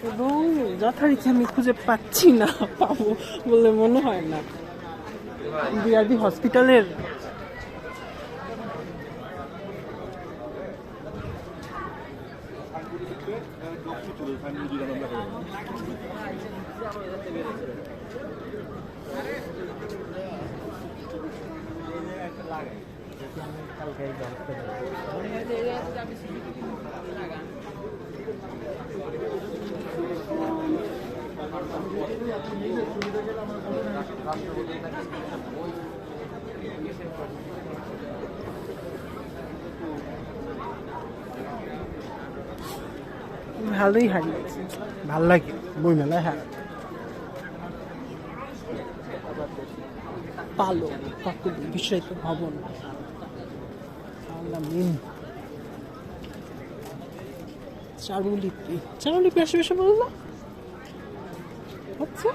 এবং যথারীতি আমি খুঁজে পাচ্ছি না, পাবো বলে মনে হয় না। বিআরবি হসপিটালের ভালোই হারিয়েছে, ভাল লাগে বই মেলায়। হ্যাঁ, পালো পাকুলি বিস্ময়িত ভবন, চারুলিপি। চারুলিপি আশেপাশে বললো। আচ্ছা,